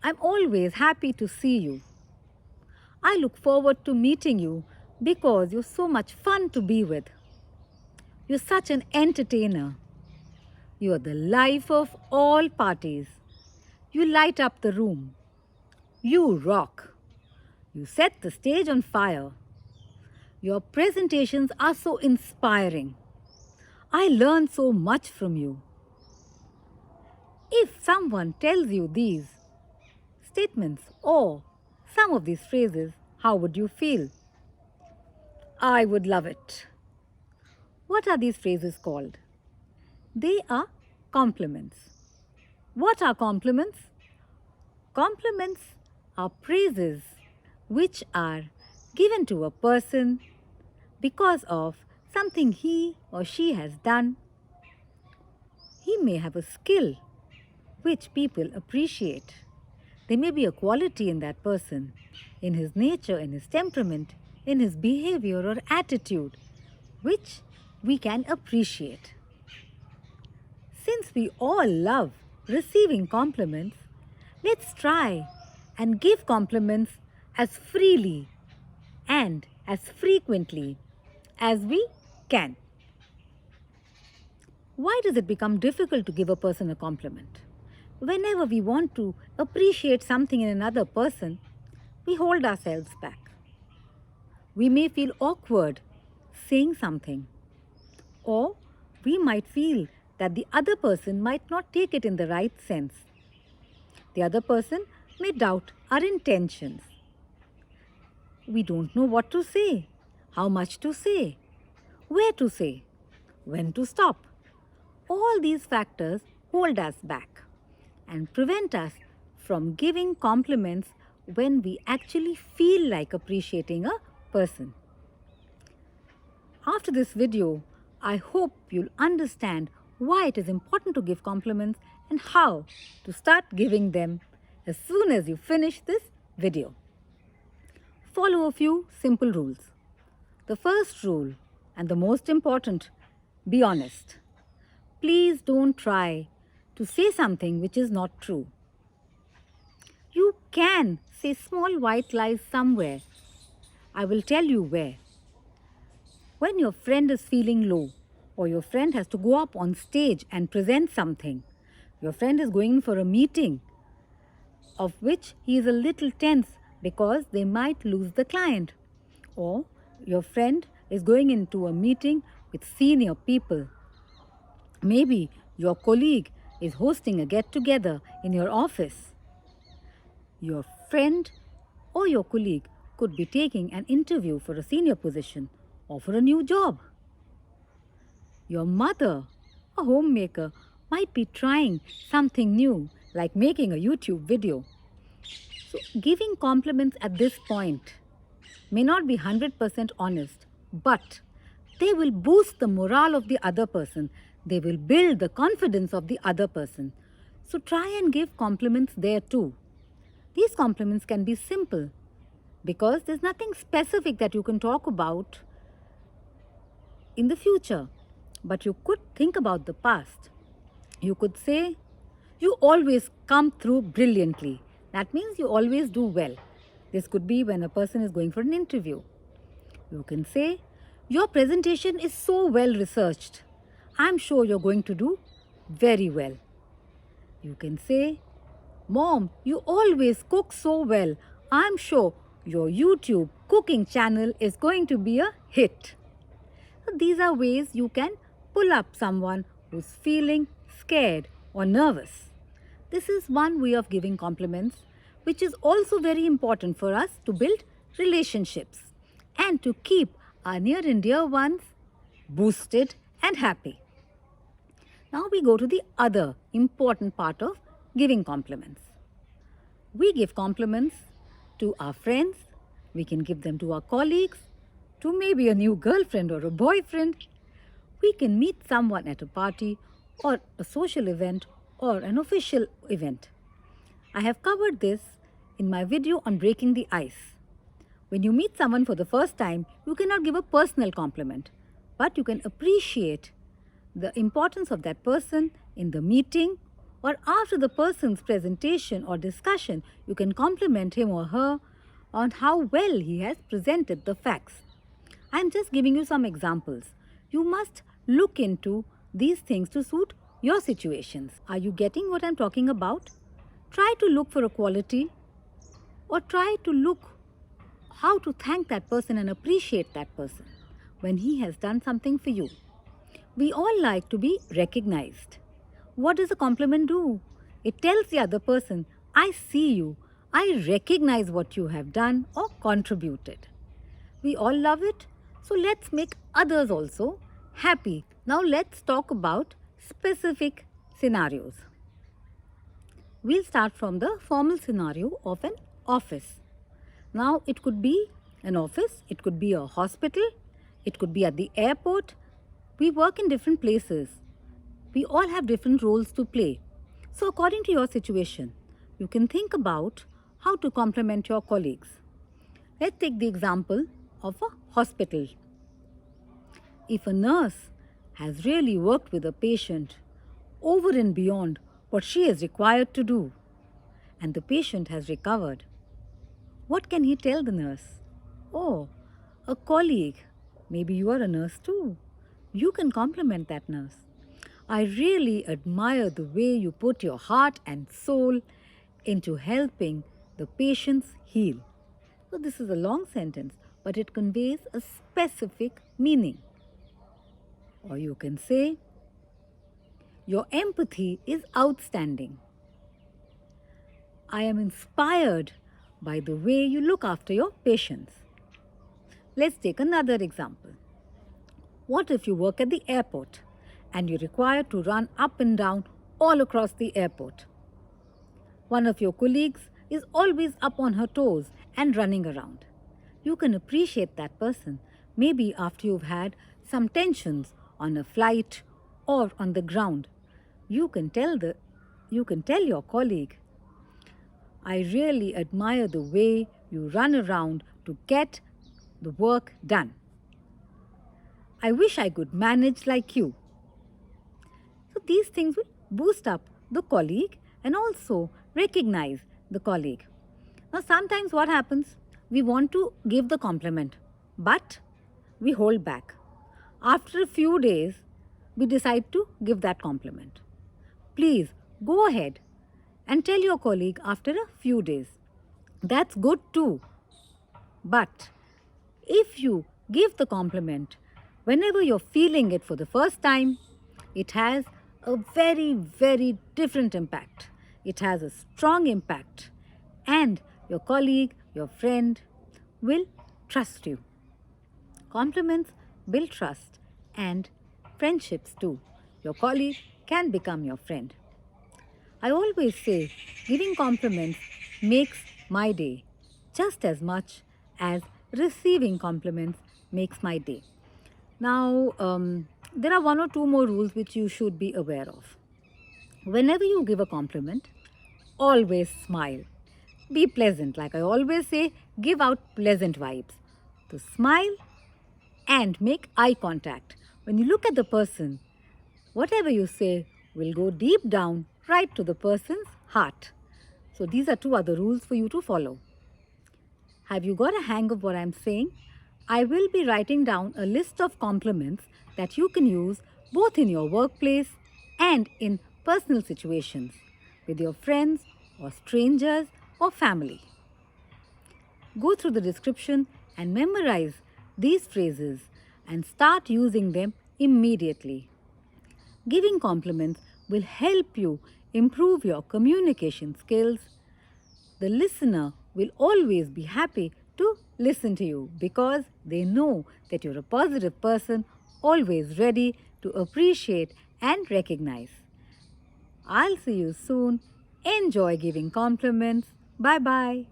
I'm always happy to see you. I look forward to meeting you because you're so much fun to be with. You're such an entertainer. You're the life of all parties. You light up the room. You rock. You set the stage on fire. Your presentations are so inspiring. I learn so much from you. If someone tells you these statements or some of these phrases, how would you feel? I would love it. What are these phrases called? They are compliments. What are compliments? Compliments are praises which are given to a person because of something he or she has done. He may have a skill which people appreciate. There may be a quality in that person, in his nature, in his temperament, in his behavior or attitude, which we can appreciate. Since we all love receiving compliments, let's try and give compliments as freely and as frequently as we can. Why does it become difficult to give a person a compliment? Whenever we want to appreciate something in another person, we hold ourselves back. We may feel awkward saying something, or we might feel that the other person might not take it in the right sense. The other person may doubt our intentions. We don't know what to say, how much to say, where to say, when to stop. All these factors hold us back and prevent us from giving compliments when we actually feel like appreciating a person. After this video, I hope you'll understand why it is important to give compliments and how to start giving them as soon as you finish this video. Follow a few simple rules. The first rule, and the most important, be honest. Please don't try to say something which is not true. You can say small white lies somewhere. I will tell you where. When your friend is feeling low, or your friend has to go up on stage and present something, your friend is going for a meeting of which he is a little tense because they might lose the client, or your friend is going into a meeting with senior people. Maybe your colleague is hosting a get-together in your office. Your friend or your colleague could be taking an interview for a senior position or for a new job. Your mother, a homemaker, might be trying something new like making a YouTube video. So giving compliments at this point may not be 100% honest, but they will boost the morale of the other person. They will build the confidence of the other person. So try and give compliments there too. These compliments can be simple because there's nothing specific that you can talk about in the future. But you could think about the past. You could say, you always come through brilliantly. That means you always do well. This could be when a person is going for an interview. You can say, your presentation is so well researched. I'm sure you're going to do very well. You can say, Mom, you always cook so well. I'm sure your YouTube cooking channel is going to be a hit. So these are ways you can pull up someone who's feeling scared or nervous. This is one way of giving compliments, which is also very important for us to build relationships and to keep our near and dear ones boosted and happy. Now we go to the other important part of giving compliments. We give compliments to our friends, we can give them to our colleagues, to maybe a new girlfriend or a boyfriend. We can meet someone at a party or a social event or an official event. I have covered this in my video on breaking the ice. When you meet someone for the first time, you cannot give a personal compliment, but you can appreciate the importance of that person in the meeting or after the person's presentation or discussion, you can compliment him or her on how well he has presented the facts. I am just giving you some examples. You must look into these things to suit your situations. Are you getting what I am talking about? Try to look for a quality, or try to look how to thank that person and appreciate that person when he has done something for you. We all like to be recognized. What does a compliment do? It tells the other person, I see you, I recognize what you have done or contributed. We all love it, so let's make others also happy. Now let's talk about specific scenarios. We'll start from the formal scenario of an office. Now it could be an office, it could be a hospital, it could be at the airport. We work in different places. We all have different roles to play. So according to your situation, you can think about how to compliment your colleagues. Let's take the example of a hospital. If a nurse has really worked with a patient over and beyond what she is required to do, and the patient has recovered, what can he tell the nurse? Oh, a colleague, maybe you are a nurse too. You can compliment that nurse. I really admire the way you put your heart and soul into helping the patients heal. So this is a long sentence, but it conveys a specific meaning. Or you can say, your empathy is outstanding. I am inspired by the way you look after your patients. Let's take another example. What if you work at the airport and you're required to run up and down all across the airport? One of your colleagues is always up on her toes and running around. You can appreciate that person, maybe after you've had some tensions on a flight or on the ground. You can tell your colleague, I really admire the way you run around to get the work done. I wish I could manage like you. So these things will boost up the colleague and also recognize the colleague. Now sometimes what happens, we want to give the compliment, but we hold back. After a few days, we decide to give that compliment. Please go ahead and tell your colleague after a few days. That's good too. But if you give the compliment whenever you're feeling it for the first time, it has a very, very different impact. It has a strong impact, and your colleague, your friend will trust you. Compliments build trust and friendships too. Your colleague can become your friend. I always say giving compliments makes my day just as much as receiving compliments makes my day. Now, there are one or two more rules which you should be aware of. Whenever you give a compliment, always smile. Be pleasant. Like I always say, give out pleasant vibes. So smile and make eye contact. When you look at the person, whatever you say will go deep down right to the person's heart. So these are two other rules for you to follow. Have you got a hang of what I'm saying? I will be writing down a list of compliments that you can use both in your workplace and in personal situations with your friends or strangers or family. Go through the description and memorize these phrases and start using them immediately. Giving compliments will help you improve your communication skills. The listener will always be happy to listen to you because they know that you're a positive person, always ready to appreciate and recognize. I'll see you soon. Enjoy giving compliments. Bye-bye.